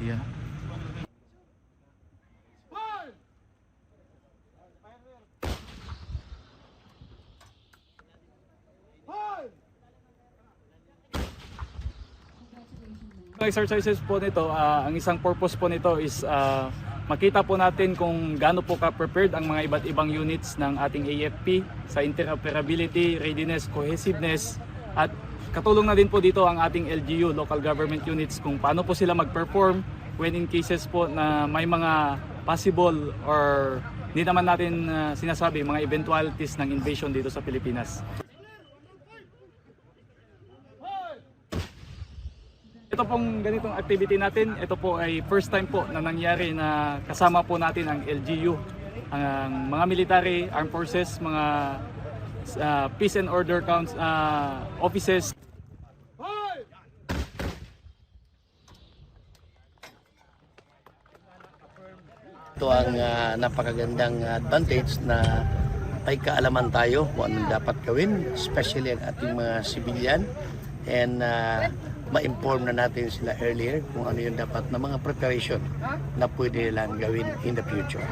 siya. Exercises po nito, ang isang purpose po nito is makita po natin kung gaano po ka-prepared ang mga iba't ibang units ng ating AFP sa interoperability, readiness, cohesiveness, at katulong na din po dito ang ating LGU, local government units, kung paano po sila mag-perform when in cases po na may mga possible or hindi naman natin sinasabi mga eventualities ng invasion dito sa Pilipinas. Ito pong ganitong activity natin, ito po ay first time po na nangyari na kasama po natin ang LGU, ang mga military, armed forces, mga peace and order offices. Ito ang napakagandang advantage na may kaalaman tayo kung anong dapat gawin, especially ang ating mga civilian, and ma-inform na natin sila earlier kung ano yung dapat na mga preparation na pwede nilang gawin in the future.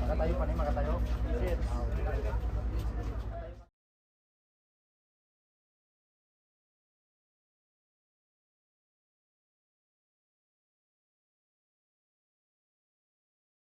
Makatayo pa rin, makatayo.